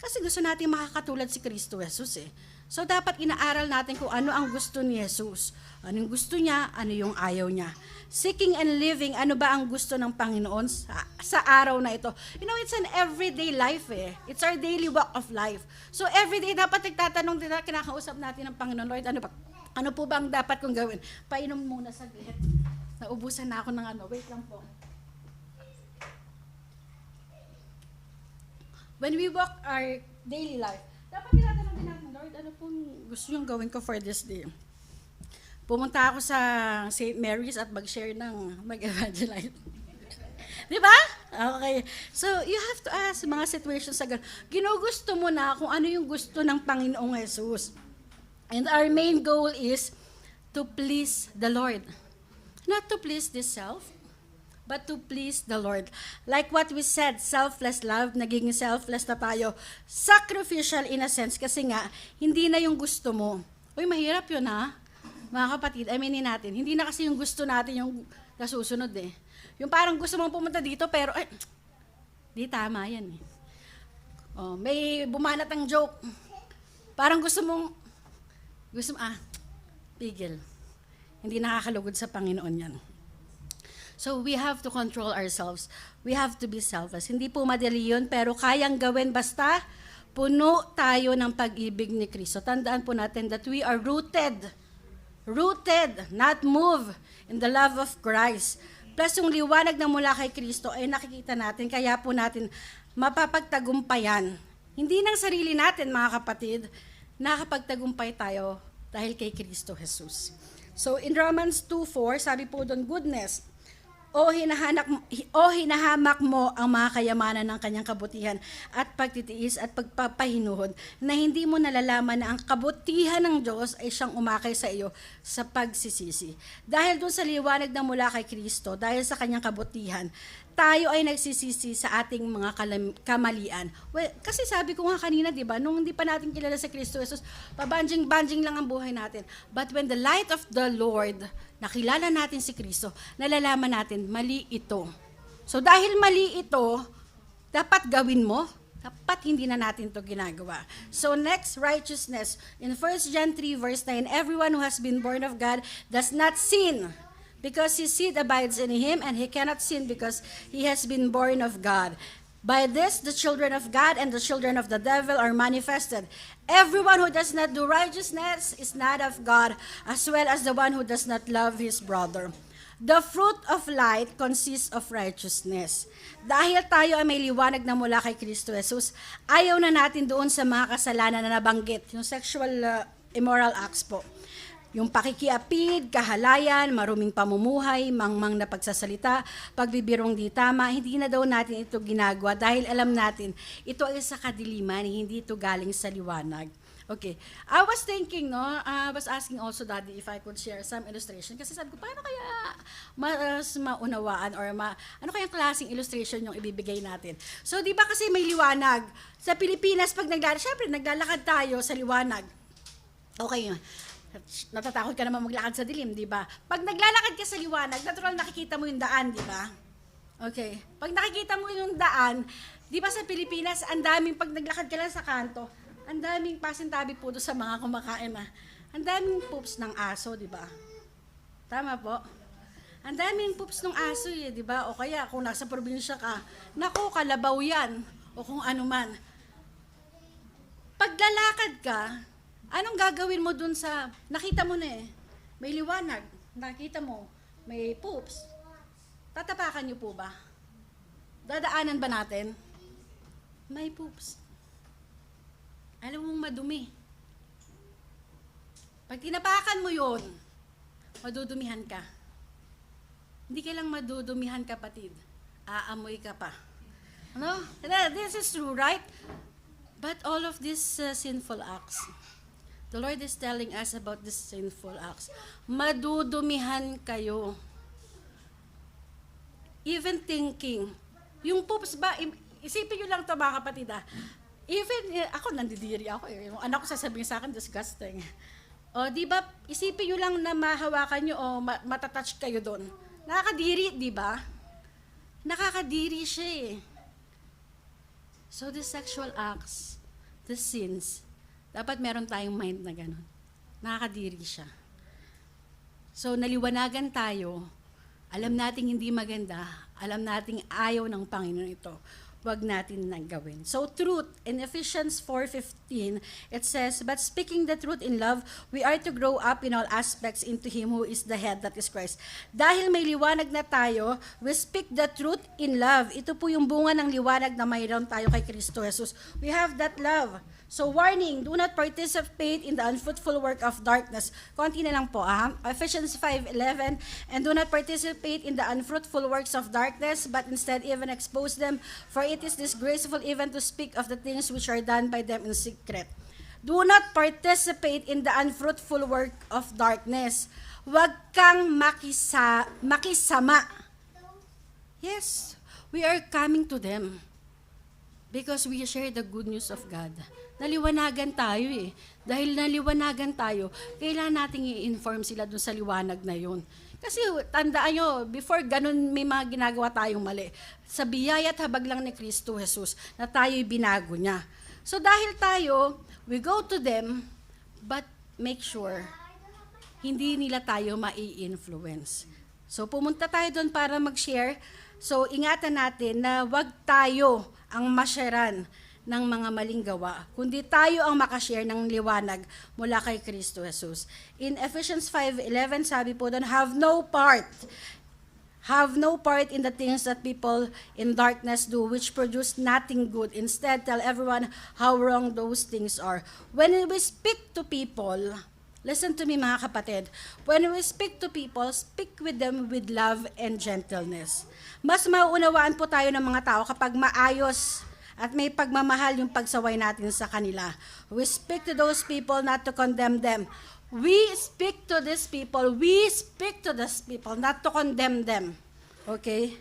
Kasi gusto natin makakatulad si Kristo Jesus So dapat inaaral natin kung ano ang gusto ni Jesus. Anong gusto niya, ano yung ayaw niya. Seeking and living, ano ba ang gusto ng Panginoon sa araw na ito. You know, it's an everyday life It's our daily walk of life. So everyday, dapat nagtatanong din na kinakausap natin ng Panginoon, Lord, ano po ba ang dapat kong gawin? Painom muna saglit. Naubusan na ako ng wait lang po. When we walk our daily life, dapat tinatanong din natin, Lord, ano pong gusto niyong gawin ko for this day? Pumunta ako sa St. Mary's at mag-share mag-evangelize. Di ba? Okay. So, you have to ask mga situations sa ganun. Ginugusto mo na kung ano yung gusto ng Panginoong Jesus. And our main goal is to please the Lord. Not to please this self, but to please the Lord. Like what we said, selfless love, naging selfless na tayo. Sacrificial in a sense, kasi nga, hindi na yung gusto mo. Uy, mahirap yun mga kapatid, aminin natin, hindi na kasi yung gusto natin yung nasusunod Yung parang gusto mong pumunta dito, pero, di tama yan may bumanat ang joke. Parang pigil. Hindi nakakalugod sa Panginoon yan. So we have to control ourselves. We have to be selfless. Hindi po madali yun, pero kayang gawin basta puno tayo ng pag-ibig ni Kristo. Tandaan po natin that we are rooted, not moved in the love of Christ. Plus yung liwanag na mula kay Kristo ay nakikita natin, kaya po natin mapapagtagumpayan. Hindi ng sarili natin, mga kapatid, nakapagtagumpay tayo dahil kay Kristo Jesus. So in Romans 2:4, sabi po doon, goodness, O hinahamak mo ang mga kayamanan ng kanyang kabutihan at pagtitiis at pagpapahinuhod na hindi mo nalalaman na ang kabutihan ng Diyos ay siyang umakay sa iyo sa pagsisisi. Dahil doon sa liwanag na mula kay Kristo, dahil sa kanyang kabutihan, tayo ay nagsisisi sa ating mga kamalian. Well, kasi sabi ko nga kanina, di ba, nung hindi pa natin kilala sa Kristo Jesus, pabanjing-banjing lang ang buhay natin. But when the light of the Lord, nakilala natin si Kristo, nalalaman natin, mali ito. So dahil mali ito, dapat gawin mo, dapat hindi na natin ito ginagawa. So next, righteousness. In 1 John 3 verse 9, everyone who has been born of God does not sin, because his seed abides in him, and he cannot sin because he has been born of God. By this, the children of God and the children of the devil are manifested. Everyone who does not do righteousness is not of God, as well as the one who does not love his brother. The fruit of light consists of righteousness. Dahil tayo ay may liwanag na mula kay Kristo Jesus, ayaw na natin doon sa mga kasalanan na nabanggit, yung sexual immoral acts po. Yung pakikiapid, kahalayan, maruming pamumuhay, mangmang na pagsasalita, pagbibirong di tama, hindi na daw natin ito ginagawa dahil alam natin, ito ay sa kadiliman, hindi ito galing sa liwanag. Okay. I was thinking, no, I was asking also Daddy if I could share some illustration. Kasi sabi ko, paano kaya mas maunawaan or ano kayang klaseng illustration yung ibibigay natin? So, di ba kasi may liwanag? Sa Pilipinas, pag syempre, naglalakad tayo sa liwanag. Okay, natatakot ka naman maglakad sa dilim, di ba? Pag naglalakad ka sa liwanag, natural nakikita mo yung daan, di ba? Okay. Pag nakikita mo yung daan, di ba sa Pilipinas, ang daming, pag naglakad ka lang sa kanto, ang daming pasintabi po doon sa mga kumakain na. Ang daming poops ng aso, di ba? Tama po? Ang daming poops ng aso, di ba? O kaya, kung nasa probinsya ka, naku, kalabaw yan. O kung ano man. Paglalakad ka, anong gagawin mo doon sa, nakita mo na may liwanag, nakita mo, may poops. Tatapakan niyo po ba? Dadaanan ba natin? May poops. Alam mong madumi. Pag tinapakan mo yon, madudumihan ka. Hindi ka lang madudumihan, kapatid. Aamoy ka pa. Ano? This is true, right? But all of these sinful acts, the Lord is telling us about these sinful acts. Madudumihan kayo. Even thinking, yung poops ba, isipin nyo lang ito mga kapatid even, ako nandidiri ako yung anak ko sasabihin sa akin, disgusting. O, di ba, isipin nyo lang na mahawakan nyo o matatouch kayo doon. Nakakadiri, di ba? Nakakadiri siya So, the sexual acts, the sins, dapat meron tayong mind na gano'n. Nakakadiri siya. So, naliwanagan tayo, alam nating hindi maganda, alam nating ayaw ng Panginoon ito. Wag natin nang gawin. So truth, in Ephesians 4:15, it says, but speaking the truth in love, we are to grow up in all aspects into Him who is the head, that is Christ. Dahil may liwanag na tayo, we speak the truth in love. Ito po yung bunga ng liwanag na mayroon tayo kay Kristo Jesus. We have that love. So warning, do not participate in the unfruitful work of darkness. Konti na lang po, Ephesians 5:11, and do not participate in the unfruitful works of darkness, but instead even expose them, for it is disgraceful even to speak of the things which are done by them in secret. Do not participate in the unfruitful work of darkness. Huwag kang makisama. Yes, we are coming to them because we share the good news of God. Naliwanagan tayo Dahil naliwanagan tayo, kailangan nating i-inform sila dun sa liwanag na yun. Kasi tandaan nyo, before ganun may mga ginagawa tayong mali. Sa biyaya at habag lang ni Kristo Jesus na tayo'y binago niya. So dahil tayo, we go to them, but make sure hindi nila tayo mai-influence. So pumunta tayo doon para mag-share. So ingatan natin na wag tayo ang masyaran ng mga maling gawa, kundi tayo ang makashare ng liwanag mula kay Kristo Jesus. In Ephesians 5:11, sabi po doon, have no part in the things that people in darkness do, which produce nothing good. Instead, tell everyone how wrong those things are. When we speak to people, listen to me mga kapatid, when we speak to people, speak with them with love and gentleness. Mas mauunawaan po tayo ng mga tao kapag maayos at may pagmamahal yung pagsaway natin sa kanila. We speak to those people not to condemn them. We speak to these people not to condemn them. Okay?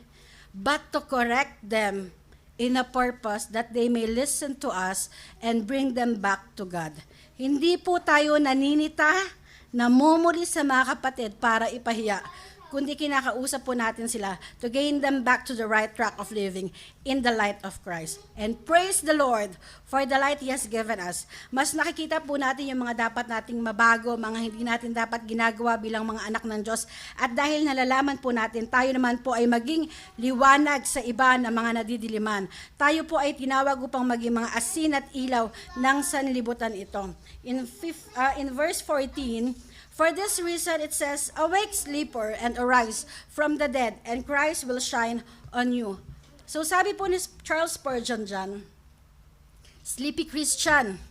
But to correct them in a purpose that they may listen to us and bring them back to God. Hindi po tayo naninita, namumuli sa mga kapatid para ipahiya, kundi kinakausap po natin sila to gain them back to the right track of living in the light of Christ. And praise the Lord for the light He has given us. Mas nakikita po natin yung mga dapat nating mabago, mga hindi natin dapat ginagawa bilang mga anak ng Diyos. At dahil nalalaman po natin, tayo naman po ay maging liwanag sa iba na mga nadidiliman. Tayo po ay tinawag upang maging mga asin at ilaw ng sanlibutan ito. In verse 14, for this reason, it says, awake, sleeper, and arise from the dead, and Christ will shine on you. So sabi po ni Charles Spurgeon dyan, sleepy Christian,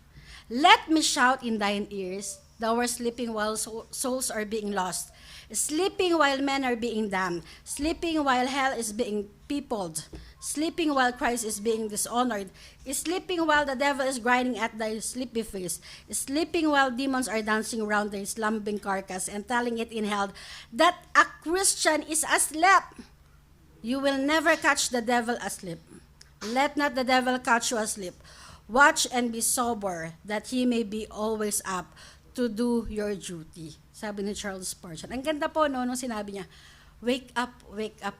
let me shout in thine ears, thou art sleeping while souls are being lost, sleeping while men are being damned, sleeping while hell is being peopled. sleeping while Christ is being dishonored, sleeping while the devil is grinding at thy sleepy face, sleeping while demons are dancing around thy slumbering carcass and telling it in hell that a Christian is asleep. You will never catch the devil asleep. Let not the devil catch you asleep. Watch and be sober, that he may be always up to do your duty. Sabi ni Charles Spurgeon. Ang ganda po no, nung sinabi niya, wake up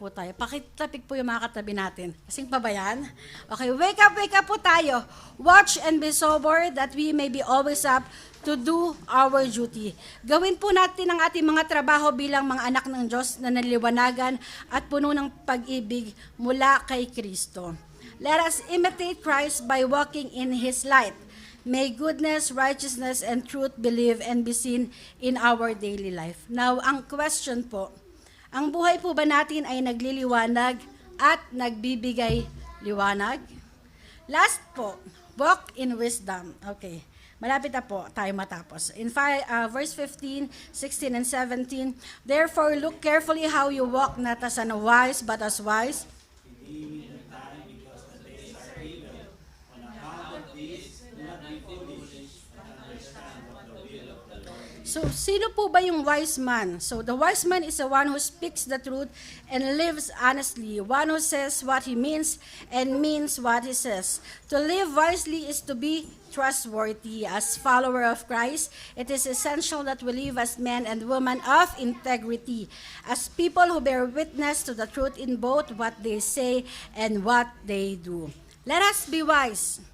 po tayo. Pakitapik po yung mga katabi natin. Kasing pa ba yan? Okay, wake up po tayo. Watch and be sober that we may be always up to do our duty. Gawin po natin ang ating mga trabaho bilang mga anak ng Diyos na naliwanagan at puno ng pag-ibig mula kay Kristo. Let us imitate Christ by walking in His light. May goodness, righteousness, and truth believe and be seen in our daily life. Now, ang question po, ang buhay po ba natin ay nagliliwanag at nagbibigay liwanag? Last po, walk in wisdom. Okay, malapit na po tayo matapos. In verse 15, 16, and 17, therefore look carefully how you walk, not as unwise, but as wise. So, sino po ba yung wise man? So, the wise man is the one who speaks the truth and lives honestly. One who says what he means and means what he says. To live wisely is to be trustworthy. As follower of Christ, it is essential that we live as men and women of integrity, as people who bear witness to the truth in both what they say and what they do. Let us be wise.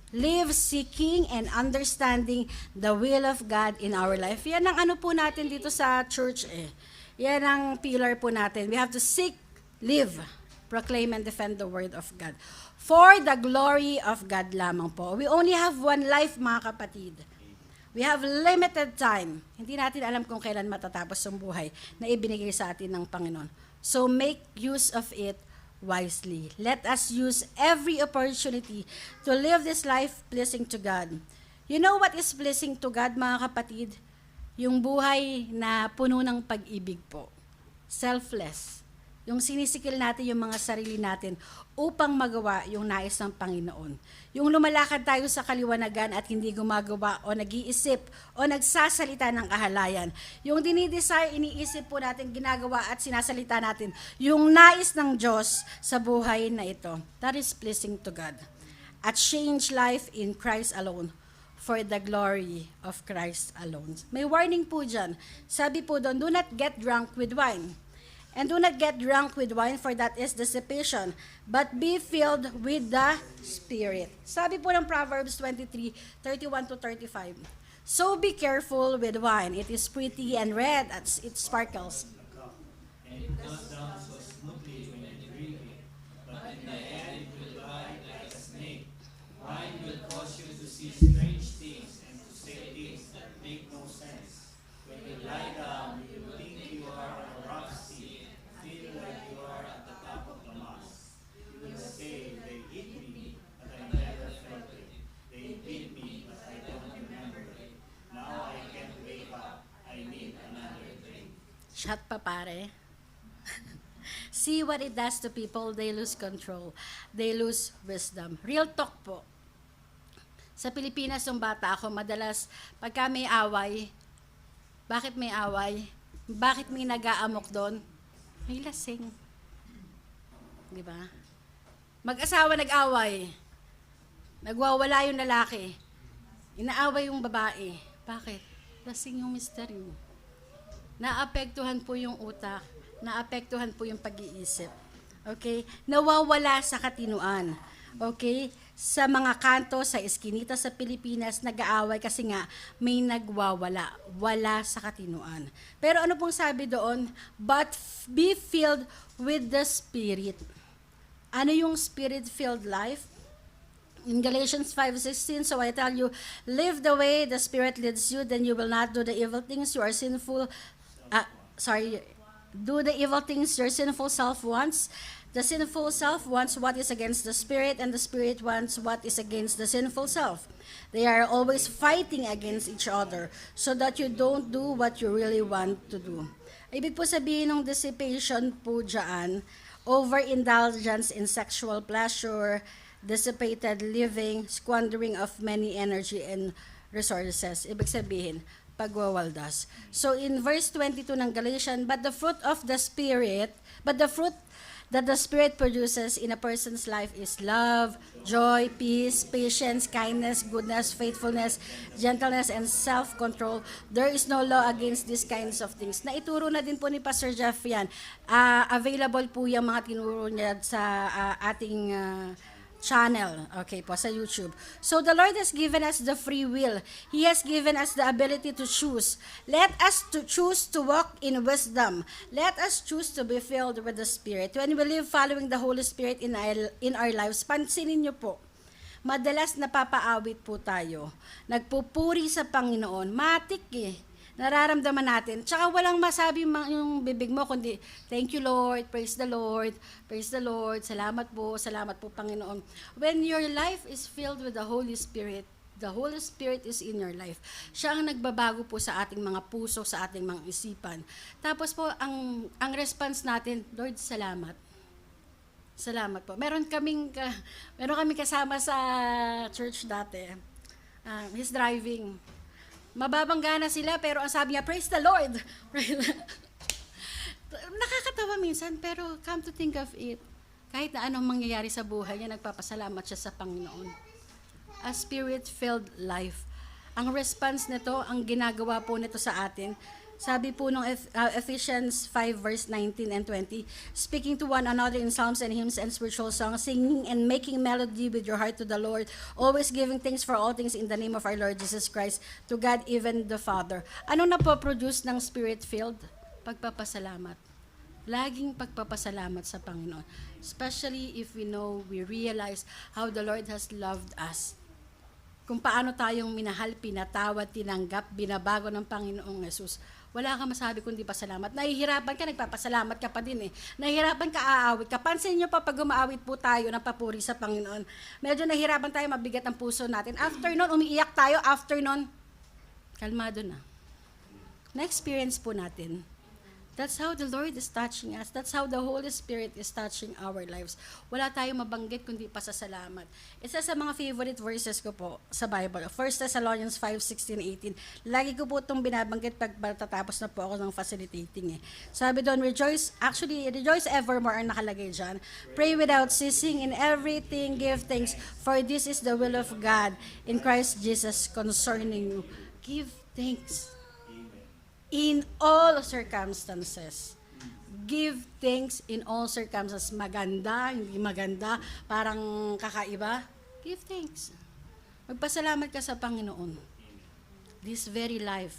Live seeking and understanding the will of God in our life. Yan ang ano po natin dito sa church eh. Yan ang pillar po natin. We have to seek, live, proclaim, and defend the word of God. For the glory of God lamang po. We only have one life, mga kapatid. We have limited time. Hindi natin alam kung kailan matatapos ang buhay na ibinigay sa atin ng Panginoon. So make use of it wisely. Let us use every opportunity to live this life pleasing to God. You know what is pleasing to God, mga kapatid? Yung buhay na puno ng pag-ibig po. Selfless. Yung sinisikil natin yung mga sarili natin upang magawa yung nais ng Panginoon. Yung lumalakad tayo sa kaliwanagan at hindi gumagawa o nag-iisip o nagsasalita ng kahalayan. Yung dinidesire, iniisip po natin, ginagawa at sinasalita natin. Yung nais ng Diyos sa buhay na ito. That is pleasing to God. At change life in Christ alone for the glory of Christ alone. May warning po dyan. Sabi po doon, do not get drunk with wine. And do not get drunk with wine, for that is dissipation, but be filled with the Spirit. Sabi po ng Proverbs 23:31-35. So be careful with wine. It is pretty and red as it sparkles. Shut pa pare. See what it does to people. They lose control. They lose wisdom. Real talk po. Sa Pilipinas, yung bata ako, madalas, pagka may away, bakit may away? Bakit may nag-aamok doon? May lasing. Di ba? Mag-asawa nag-away. Nagwawala yung lalaki. Inaaway yung babae. Bakit? Lasing yung misteryo. Naapektuhan po yung utak, naapektuhan po yung pag-iisip. Okay? Nawawala sa katinuan. Okay? Sa mga kanto, sa eskinita sa Pilipinas, nag-aaway kasi nga may nagwawala. Wala sa katinuan. Pero ano pong sabi doon? But be filled with the Spirit. Ano yung Spirit-filled life? In Galatians 5:16, so I tell you, live the way the Spirit leads you, then you will not do the evil things you are sinful. Do the evil things your sinful self wants. The sinful self wants what is against the Spirit, and the Spirit wants what is against the sinful self. They are always fighting against each other, so that you don't do what you really want to do. Ibig po sabihin ng dissipation po dyan, overindulgence in sexual pleasure, dissipated living, squandering of many energy and resources. Ibig sabihin, pagwawaldas. So in verse 22 ng Galatians, but the fruit that the Spirit produces in a person's life is love, joy, peace, patience, kindness, goodness, faithfulness, gentleness, and self-control. There is no law against these kinds of things. Naituro na din po ni Pastor Jeff yan. Available po yung mga tinuro niya sa ating channel, okay po, sa YouTube. So the Lord has given us the free will. He has given us the ability to choose. Let us to choose to walk in wisdom. Let us choose to be filled with the Spirit. When we live following the Holy Spirit in our lives, pansinin niyo po, madalas napapaawit po tayo. Nagpupuri sa Panginoon. Matik nararamdaman natin. Tsaka walang masabi yung bibig mo, kundi, thank you Lord, praise the Lord, salamat po Panginoon. When your life is filled with the Holy Spirit is in your life. Siya ang nagbabago po sa ating mga puso, sa ating mga isipan. Tapos po, ang response natin, Lord, salamat. Salamat po. Meron kaming kasama sa church dati. He's driving. Mababangga na sila, pero ang sabi niya, praise the Lord. Nakakatawa minsan, pero come to think of it, kahit na anong mangyayari sa buhay niya, nagpapasalamat siya sa Panginoon. A Spirit-filled life. Ang response nito, ang ginagawa po nito sa atin, sabi po nung Ephesians 5 verse 19 and 20, speaking to one another in psalms and hymns and spiritual songs, singing and making melody with your heart to the Lord, always giving thanks for all things in the name of our Lord Jesus Christ, to God even the Father. Ano na po produce ng Spirit-filled? Pagpapasalamat. Laging pagpapasalamat sa Panginoon. Especially if we realize how the Lord has loved us. Kung paano tayong minahal, pinatawad, tinanggap, binabago ng Panginoong Jesus. Wala kang masabi kundi pasalamat. Nahihirapan ka, nagpapasalamat ka pa din eh. Nahihirapan ka, aawit ka. Pansin nyo pa pag umaawit po tayo ng papuri sa Panginoon. Medyo nahihirapan tayo, mabigat ang puso natin. After nun, umiiyak tayo. After nun, kalmado na. Na-experience po natin. That's how the Lord is touching us. That's how the Holy Spirit is touching our lives. Wala tayong mabanggit kundi pasasalamat. Isa sa mga favorite verses ko po sa Bible, 1 Thessalonians 5:16-18. Lagi ko po itong binabanggit pag tatapos na po ako ng facilitating. Sabi doon, rejoice evermore ang nakalagay dyan. Pray without ceasing, in everything give thanks, for this is the will of God in Christ Jesus concerning you. Give thanks. In all circumstances. Give thanks in all circumstances. Maganda, hindi maganda, parang kakaiba. Give thanks. Magpasalamat ka sa Panginoon. This very life,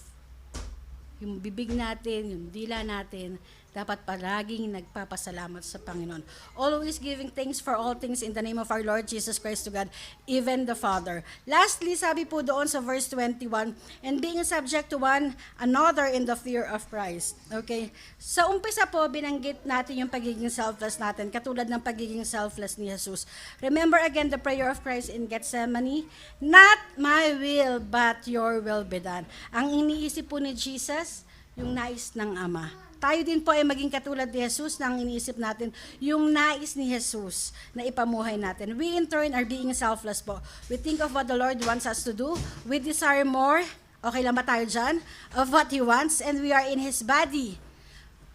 yung bibig natin, yung dila natin, dapat palaging nagpapasalamat sa Panginoon. Always giving thanks for all things in the name of our Lord Jesus Christ to God, even the Father. Lastly, sabi po doon sa verse 21, and being subject to one another in the fear of Christ. Okay? Sa umpisa po, binanggit natin yung pagiging selfless natin, katulad ng pagiging selfless ni Jesus. Remember again the prayer of Christ in Gethsemane, not my will, but your will be done. Ang iniisip po ni Jesus, yung nais ng Ama. Tayo din po ay maging katulad ni Jesus na ang iniisip natin, yung nais ni Jesus na ipamuhay natin. We in turn are being selfless po. We think of what the Lord wants us to do. We desire more, okay lang ba tayo dyan, of what He wants, and we are in His body.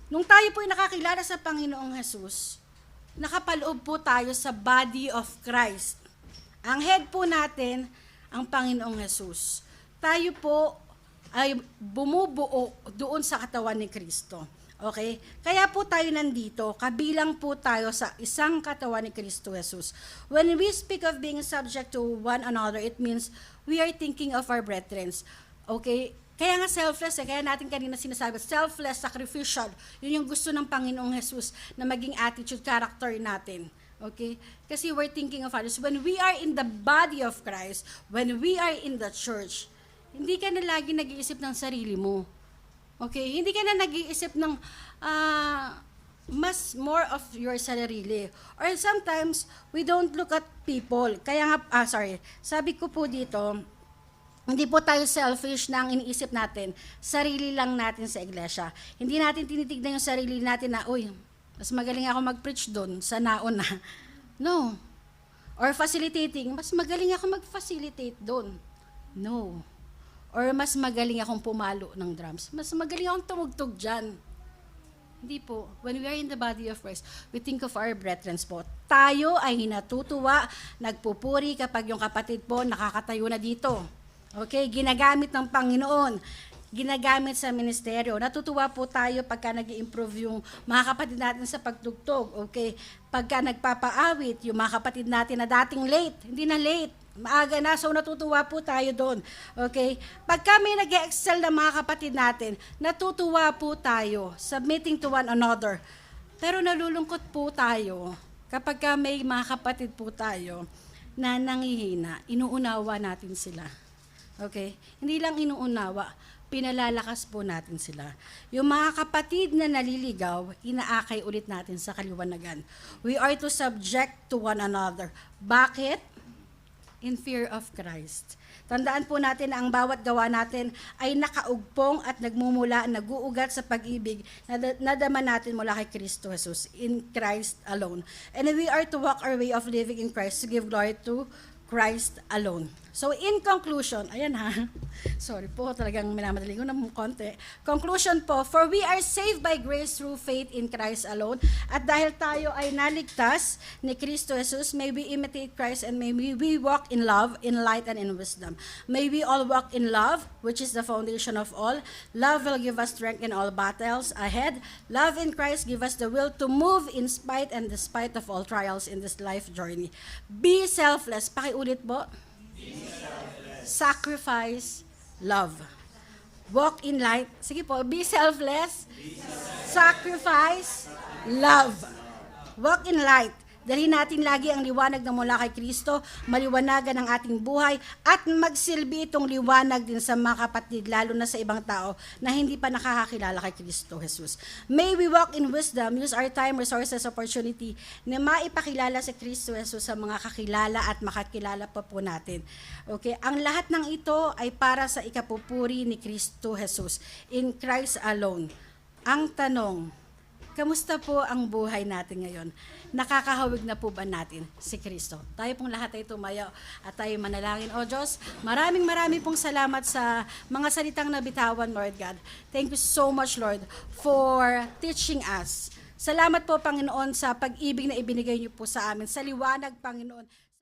Nung tayo po ay nakakilala sa Panginoong Jesus, nakapaloob po tayo sa body of Christ. Ang head po natin, ang Panginoong Jesus. Tayo po ay bumubuo doon sa katawan ni Kristo. Okay? Kaya po tayo nandito, kabilang po tayo sa isang katawan ni Kristo Jesus. When we speak of being subject to one another, it means we are thinking of our brethren. Okay? Kaya nga selfless, kaya natin kanina sinasabi, selfless, sacrificial. Yun yung gusto ng Panginoong Jesus na maging attitude, character natin. Okay? Kasi we're thinking of others. When we are in the body of Christ, when we are in the church, hindi ka na lagi nag-iisip ng sarili mo. Okay? Hindi ka na nag-iisip ng more of your sarili. Or sometimes, we don't look at people. Kaya nga, sabi ko po dito, hindi po tayo selfish na ang iniisip natin, sarili lang natin sa iglesia. Hindi natin tinitignan yung sarili natin na, uy, Mas magaling ako mag-preach doon sa nauna. No. Or facilitating, mas magaling ako mag-facilitate doon. No. Or mas magaling akong pumalo ng drums. Mas magaling akong tumugtog dyan. Hindi po. When we are in the body of Christ, we think of our brethren po. Tayo ay hinatutuwa, nagpupuri kapag yung kapatid po nakakatayo na dito. Okay? Ginagamit ng Panginoon. Ginagamit sa ministeryo. Natutuwa po tayo pagka nag-i-improve yung mga kapatid natin sa pagtugtog. Okay? Pagka nagpapaawit, yung mga kapatid natin na dating late, hindi na late. Maaga na, so natutuwa po tayo doon. Okay? Pagka may nag-excel na mga kapatid natin, natutuwa po tayo, submitting to one another. Pero nalulungkot po tayo kapag may mga kapatid po tayo na nangihina, inuunawa natin sila. Okay? Hindi lang inuunawa, pinalalakas po natin sila. Yung mga kapatid na naliligaw, inaakay ulit natin sa kaliwanagan. We are to subject to one another. Bakit? In fear of Christ. Tandaan po natin na ang bawat gawa natin ay nakaugpong at nagmumula, naguugat sa pag-ibig na nadama natin mula kay Kristo Jesus, in Christ alone. And we are to walk our way of living in Christ to give glory to Christ alone. So in conclusion, ayan ha, sorry po, talagang minamadali ko ng konti. Conclusion po, for we are saved by grace through faith in Christ alone. At dahil tayo ay naligtas ni Kristo Jesus, may we imitate Christ and may we walk in love, in light, and in wisdom. May we all walk in love, which is the foundation of all. Love will give us strength in all battles ahead. Love in Christ give us the will to move in spite and despite of all trials in this life journey. Be selfless. Pakiulit po. Sacrifice, love. Walk in light. Sige po, be selfless. Sacrifice, love. Walk in light. Dalhin natin lagi ang liwanag na mula kay Kristo, maliwanagan ang ating buhay, at magsilbi itong liwanag din sa mga kapatid, lalo na sa ibang tao na hindi pa nakakakilala kay Kristo Jesus. May we walk in wisdom, use our time, resources, opportunity na maipakilala si Kristo Jesus sa mga kakilala at makakilala pa po natin. Okay, ang lahat ng ito ay para sa ikapupuri ni Kristo Jesus, in Christ alone. Ang tanong, kamusta po ang buhay natin ngayon? Nakakahawig na po ba natin si Kristo? Tayo pong lahat ay tumayo at tayo manalangin. O Diyos, maraming pong salamat sa mga salitang nabitawan, Lord God. Thank you so much, Lord, for teaching us. Salamat po, Panginoon, sa pag-ibig na ibinigay niyo po sa amin. Sa liwanag, Panginoon.